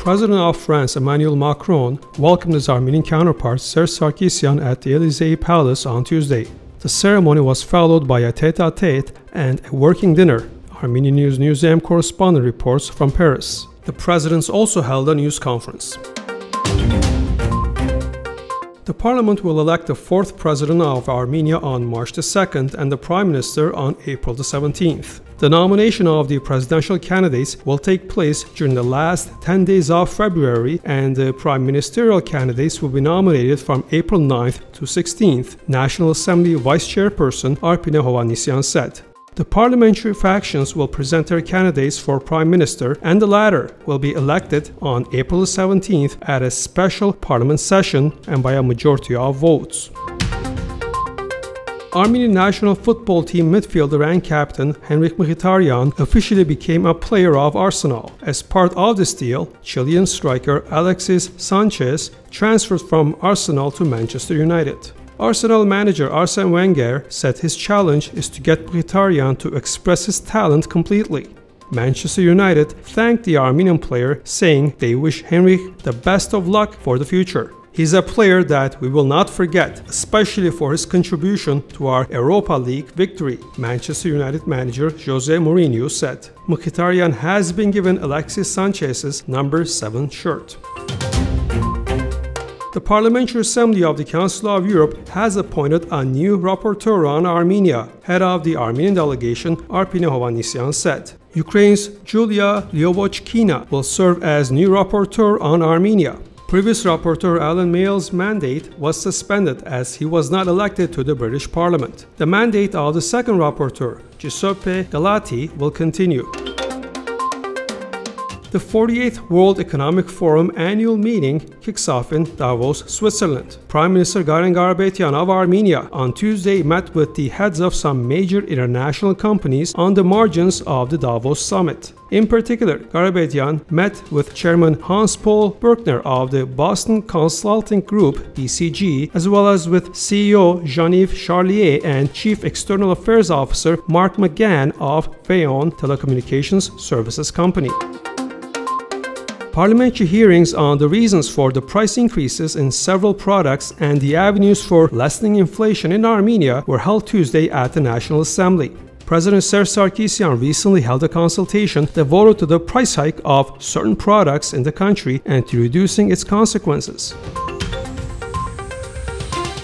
President of France, Emmanuel Macron, welcomed his Armenian counterpart, Sargsyan, at the Elysee Palace on Tuesday. The ceremony was followed by a tête-à-tête and a working dinner, Armenian News-NEWS.am correspondent reports from Paris. The presidents also held a news conference. The parliament will elect the fourth president of Armenia on March the 2nd and the prime minister on April the 17th. The nomination of the presidential candidates will take place during the last 10 days of February, and the prime ministerial candidates will be nominated from April 9th to 16th, National Assembly Vice Chairperson Arpine Hovhannisyan said. The parliamentary factions will present their candidates for prime minister, and the latter will be elected on April 17th at a special parliament session and by a majority of votes. Armenian national football team midfielder and captain Henrik Mkhitaryan officially became a player of Arsenal. As part of this deal, Chilean striker Alexis Sanchez transferred from Arsenal to Manchester United. Arsenal manager Arsene Wenger said his challenge is to get Mkhitaryan to express his talent completely. Manchester United thanked the Armenian player, saying they wish Henrik the best of luck for the future. He's a player that we will not forget, especially for his contribution to our Europa League victory, Manchester United manager Jose Mourinho said. Mkhitaryan has been given Alexis Sanchez's number 7 shirt. The Parliamentary Assembly of the Council of Europe has appointed a new rapporteur on Armenia, head of the Armenian delegation Arpine Hovhannisyan said. Ukraine's Julia Lyovochkina will serve as new rapporteur on Armenia. Previous rapporteur Alan Mayall's mandate was suspended as he was not elected to the British Parliament. The mandate of the second rapporteur, Giuseppe Galati, will continue. The 48th World Economic Forum annual meeting kicks off in Davos, Switzerland. Prime Minister Garen Garabetyan of Armenia on Tuesday met with the heads of some major international companies on the margins of the Davos summit. In particular, Garabetyan met with Chairman Hans-Paul Berkner of the Boston Consulting Group (BCG), as well as with CEO Jean-Yves Charlier and Chief External Affairs Officer Mark McGann of Veon Telecommunications Services Company. Parliamentary hearings on the reasons for the price increases in several products and the avenues for lessening inflation in Armenia were held Tuesday at the National Assembly. President Sargsyan recently held a consultation devoted to the price hike of certain products in the country and to reducing its consequences.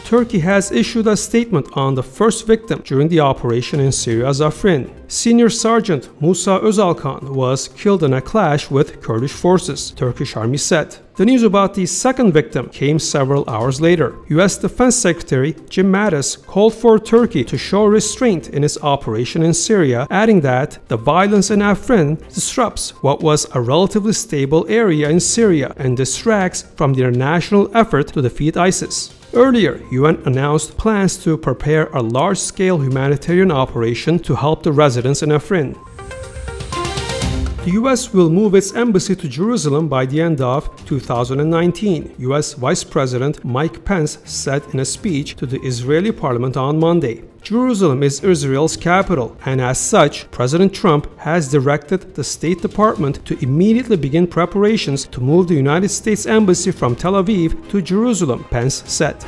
Turkey has issued a statement on the first victim during the operation in Syria's Afrin. Senior Sergeant Musa Özalkan was killed in a clash with Kurdish forces, Turkish army said. The news about the second victim came several hours later. U.S. Defense Secretary Jim Mattis called for Turkey to show restraint in its operation in Syria, adding that the violence in Afrin disrupts what was a relatively stable area in Syria and distracts from the international effort to defeat ISIS. Earlier, UN announced plans to prepare a large-scale humanitarian operation to help the residents in Afrin. The U.S. will move its embassy to Jerusalem by the end of 2019, U.S. Vice President Mike Pence said in a speech to the Israeli parliament on Monday. Jerusalem is Israel's capital, and as such, President Trump has directed the State Department to immediately begin preparations to move the United States Embassy from Tel Aviv to Jerusalem, Pence said.